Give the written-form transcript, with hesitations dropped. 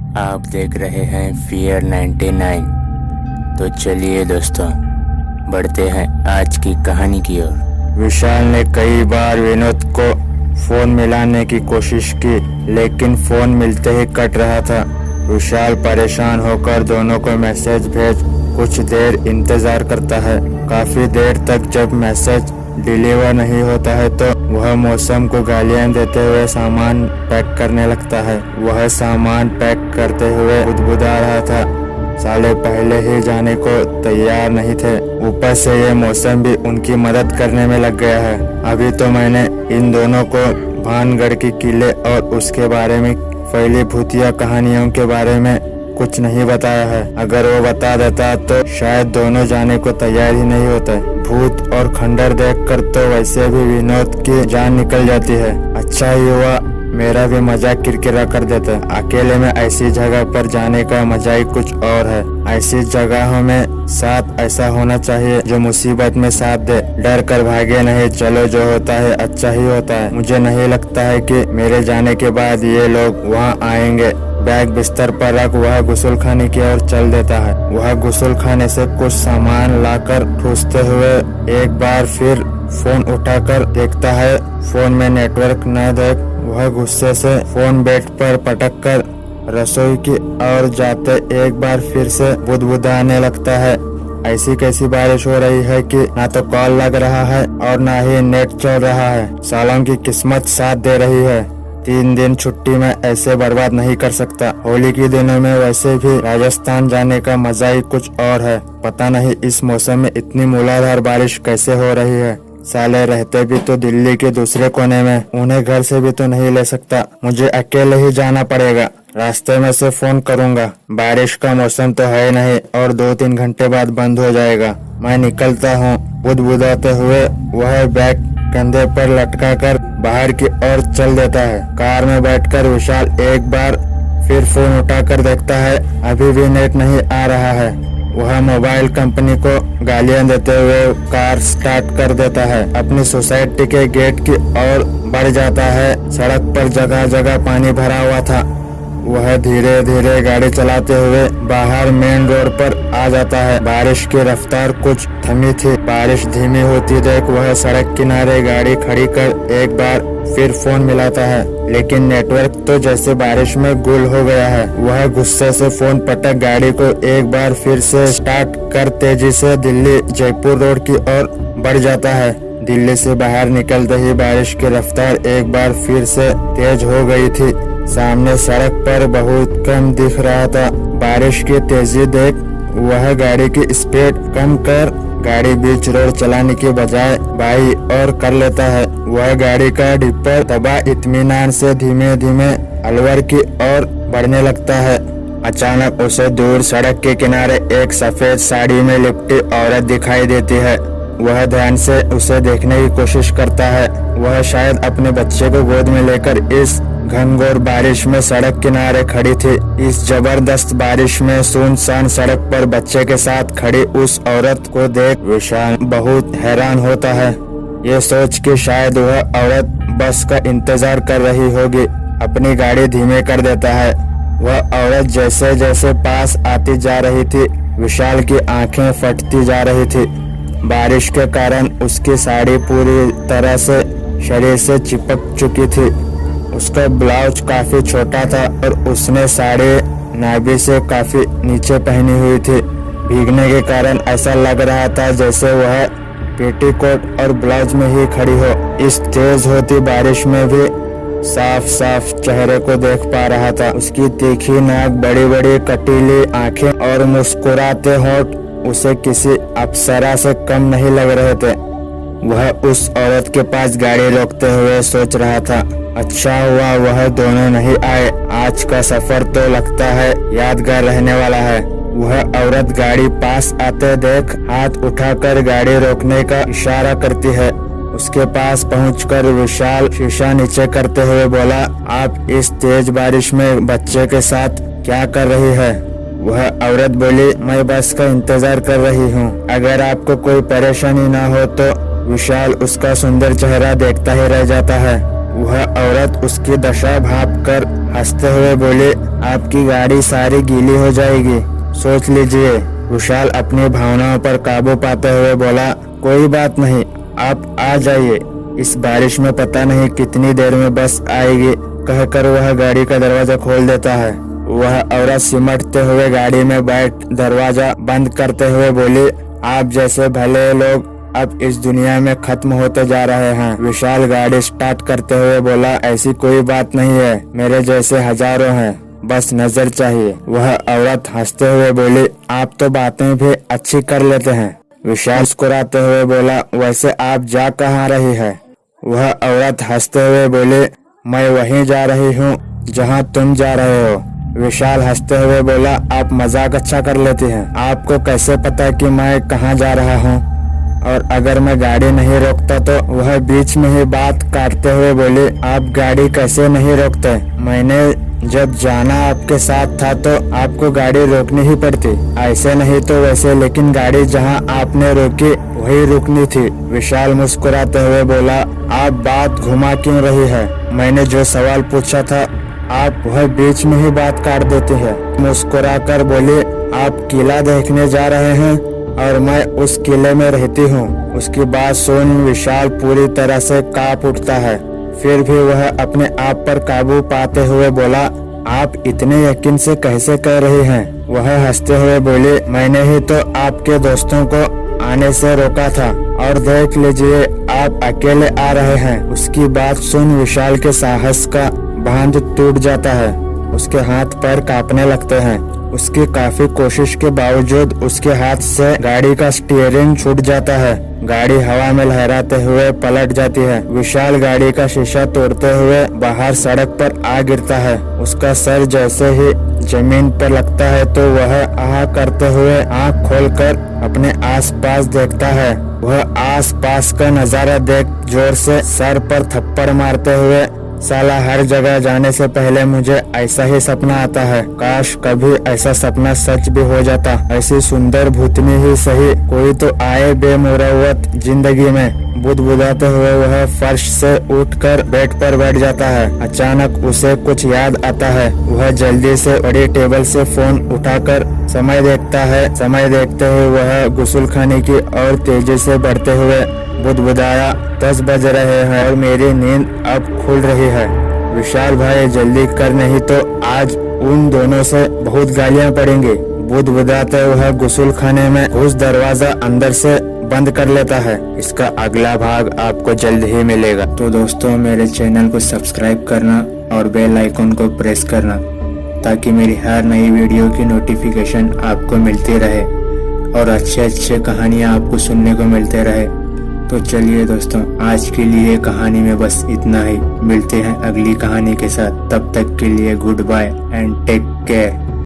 आप देख रहे हैं फियर 99। तो चलिए दोस्तों, बढ़ते हैं आज की कहानी की ओर। विशाल ने कई बार विनोद को फोन मिलाने की कोशिश की, लेकिन फोन मिलते ही कट रहा था। विशाल परेशान होकर दोनों को मैसेज भेज कुछ देर इंतजार करता है। काफी देर तक जब मैसेज डिलीवर नहीं होता है तो वह मौसम को गालियां देते हुए सामान पैक करने लगता है। वह सामान पैक करते हुए बुदबुदा रहा था। साले पहले ही जाने को तैयार नहीं थे, ऊपर से ये मौसम भी उनकी मदद करने में लग गया है। अभी तो मैंने इन दोनों को भानगढ़ की किले और उसके बारे में फैली भूतिया कहानियों के बारे में कुछ नहीं बताया है। अगर वो बता देता तो शायद दोनों जाने को तैयार ही नहीं होते। भूत और खंडर देखकर तो वैसे भी विनोद की जान निकल जाती है। अच्छा ही हुआ मेरा भी मजाक किरकिरा कर देता। अकेले में ऐसी जगह पर जाने का मजा ही कुछ और है। ऐसी जगहों में साथ ऐसा होना चाहिए जो मुसीबत में साथ दे, डर कर भागे नहीं। चलो जो होता है अच्छा ही होता है। मुझे नहीं लगता है कि मेरे जाने के बाद ये लोग वहाँ आएंगे। बैग बिस्तर पर रख वह गुस्ल खाने की ओर चल देता है। वह गुस्ल खाने से कुछ सामान लाकर ठूसते हुए एक बार फिर फोन उठाकर देखता है। फोन में नेटवर्क न देख वह गुस्से से फोन बेड पर पटक कर रसोई की ओर जाते एक बार फिर से बुदबुदाने लगता है। ऐसी कैसी बारिश हो रही है कि ना तो कॉल लग रहा है और ना ही नेट चल रहा है। सालों की किस्मत साथ दे रही है। 3 दिन छुट्टी में ऐसे बर्बाद नहीं कर सकता। होली के दिनों में वैसे भी राजस्थान जाने का मजा ही कुछ और है। पता नहीं इस मौसम में इतनी मूलाधार बारिश कैसे हो रही है। साले रहते भी तो दिल्ली के दूसरे कोने में, उन्हें घर से भी तो नहीं ले सकता। मुझे अकेले ही जाना पड़ेगा। रास्ते में से फोन करूंगा। बारिश का मौसम तो है नहीं और 2-3 घंटे बाद बंद हो जाएगा। मैं निकलता हूँ। बुदबुदाते हुए वह बैग कंधे पर लटका कर बाहर की ओर चल देता है। कार में बैठकर विशाल एक बार फिर फोन उठाकर देखता है। अभी भी नेट नहीं आ रहा है। वह मोबाइल कंपनी को गालियां देते हुए कार स्टार्ट कर देता है। अपनी सोसाइटी के गेट की ओर बढ़ जाता है। सड़क पर जगह जगह पानी भरा हुआ था। वह धीरे धीरे गाड़ी चलाते हुए बाहर मेन रोड पर आ जाता है। बारिश की रफ्तार कुछ थमी थी। बारिश धीमी होती देख वह सड़क किनारे गाड़ी खड़ी कर एक बार फिर फोन मिलाता है, लेकिन नेटवर्क तो जैसे बारिश में गुल हो गया है। वह गुस्से से फोन पटक गाड़ी को एक बार फिर से स्टार्ट कर तेजी से दिल्ली जयपुर रोड की ओर बढ़ जाता है। दिल्ली से बाहर निकलते ही बारिश की रफ्तार एक बार फिर से तेज हो गई थी। सामने सड़क पर बहुत कम दिख रहा था। बारिश की तेजी देख वह गाड़ी की स्पीड कम कर गाड़ी बीच रोड चलाने के बजाय बाई और कर लेता है। वह गाड़ी का डिपर दबा इत्मीनान से धीमे धीमे अलवर की ओर बढ़ने लगता है। अचानक उसे दूर सड़क के किनारे एक सफेद साड़ी में लिपटी औरत दिखाई देती है। वह ध्यान से उसे देखने की कोशिश करता है। वह शायद अपने बच्चे को गोद में लेकर इस घनघोर बारिश में सड़क किनारे खड़ी थी। इस जबरदस्त बारिश में सुनसान सड़क पर बच्चे के साथ खड़ी उस औरत को देख विशाल बहुत हैरान होता है। ये सोच कि शायद वह औरत बस का इंतजार कर रही होगी। अपनी गाड़ी धीमे कर देता है। वह औरत जैसे जैसे पास आती जा रही थी, विशाल की आंखें फटती जा रही थी। बारिश के कारण उसकी साड़ी पूरी तरह से शरीर से चिपक चुकी थी। उसका ब्लाउज काफी छोटा था और उसने साड़ी नाभि से काफी नीचे पहनी हुई थी। भीगने के कारण ऐसा लग रहा था जैसे वह पेटीकोट और ब्लाउज में ही खड़ी हो। इस तेज होती बारिश में भी साफ साफ चेहरे को देख पा रहा था। उसकी तीखी नाक, बड़ी बड़ी कटीली आंखें और मुस्कुराते होंठ उसे किसी अप्सरा से कम नहीं लग रहे थे। वह उस औरत के पास गाड़ी रोकते हुए सोच रहा था, अच्छा हुआ वह दोनों नहीं आए। आज का सफर तो लगता है यादगार रहने वाला है। वह औरत गाड़ी पास आते देख हाथ उठाकर गाड़ी रोकने का इशारा करती है। उसके पास पहुंचकर विशाल शीशा नीचे करते हुए बोला, आप इस तेज बारिश में बच्चे के साथ क्या कर रही है? वह औरत बोली, मैं बस का इंतजार कर रही हूँ। अगर आपको कोई परेशानी ना हो तो। विशाल उसका सुंदर चेहरा देखता ही रह जाता है। वह औरत उसकी दशा भांप कर हंसते हुए बोली, आपकी गाड़ी सारी गीली हो जाएगी, सोच लीजिए। विशाल अपनी भावनाओं पर काबू पाते हुए बोला, कोई बात नहीं, आप आ जाइए, इस बारिश में पता नहीं कितनी देर में बस आएगी। कहकर वह गाड़ी का दरवाजा खोल देता है। वह औरत सिमटते हुए गाड़ी में बैठ दरवाजा बंद करते हुए बोली, आप जैसे भले लोग अब इस दुनिया में खत्म होते जा रहे हैं। विशाल गाड़ी स्टार्ट करते हुए बोला, ऐसी कोई बात नहीं है, मेरे जैसे हजारों हैं, बस नजर चाहिए। वह औरत हंसते हुए बोली, आप तो बातें भी अच्छी कर लेते हैं। विशाल मुस्कुराते हुए बोला, वैसे आप जा कहाँ रही है? वह औरत हंसते हुए बोली, मैं वहीं जा रही हूँ जहाँ तुम जा रहे हो। विशाल हंसते हुए बोला, आप मजाक अच्छा कर लेती हैं, आपको कैसे पता कि मैं कहाँ जा रहा हूँ? और अगर मैं गाड़ी नहीं रोकता तो? वह बीच में ही बात काटते हुए बोली, आप गाड़ी कैसे नहीं रोकते? मैंने जब जाना आपके साथ था तो आपको गाड़ी रोकनी ही पड़ती, ऐसे नहीं तो वैसे, लेकिन गाड़ी जहां आपने रोकी वही रुकनी थी। विशाल मुस्कुराते हुए बोला, आप बात घुमा क्यों रही है? मैंने जो सवाल पूछा था आप वह बीच में ही बात काट देते हैं। मुस्कुराकर बोली, आप किला देखने जा रहे हैं और मैं उस किले में रहती हूँ। उसकी बात सुन विशाल पूरी तरह से कांप उठता है, फिर भी वह अपने आप पर काबू पाते हुए बोला, आप इतने यकीन से कैसे कह रही हैं? वह हंसते हुए बोली, मैंने ही तो आपके दोस्तों को आने से रोका था और देख लीजिए आप अकेले आ रहे हैं। उसकी बात सुन विशाल के साहस का बांध टूट जाता है, उसके हाथ पैर कांपने लगते हैं। उसकी काफी कोशिश के बावजूद उसके हाथ से गाड़ी का स्टीयरिंग छूट जाता है। गाड़ी हवा में लहराते हुए पलट जाती है। विशाल गाड़ी का शीशा तोड़ते हुए बाहर सड़क पर आ गिरता है। उसका सर जैसे ही जमीन पर लगता है तो वह आह करते हुए आंख खोलकर अपने आसपास देखता है। वह आसपास का नजारा देख जोर से सर पर थप्पड़ मारते हुए, साला हर जगह जाने से पहले मुझे ऐसा ही सपना आता है, काश कभी ऐसा सपना सच भी हो जाता। ऐसी सुंदर भूतनी ही सही कोई तो आए बेमुरव्वत जिंदगी में। बुदबुदाते हुए वह फर्श से उठकर बेड पर बैठ जाता है। अचानक उसे कुछ याद आता है। वह जल्दी से बड़ी टेबल से फोन उठाकर समय देखता है। समय देखते हुए वह गुस्लखाने की और तेजी से बढ़ते हुए बुदबुदाया, 10 बज रहे हैं और मेरी नींद अब खुल रही है। विशाल भाई जल्दी कर, नहीं तो आज उन दोनों से बहुत गालियां पड़ेंगी। बुदबुदाते वह गुस्लखाने में घुस दरवाजा अंदर से बंद कर लेता है। इसका अगला भाग आपको जल्द ही मिलेगा। तो दोस्तों मेरे चैनल को सब्सक्राइब करना और बेल आइकन को प्रेस करना ताकि मेरी हर नई वीडियो की नोटिफिकेशन आपको मिलती रहे और अच्छे कहानियाँ आपको सुनने को मिलते रहे। तो चलिए दोस्तों, आज के लिए कहानी में बस इतना ही। मिलते हैं अगली कहानी के साथ, तब तक के लिए goodbye and take care.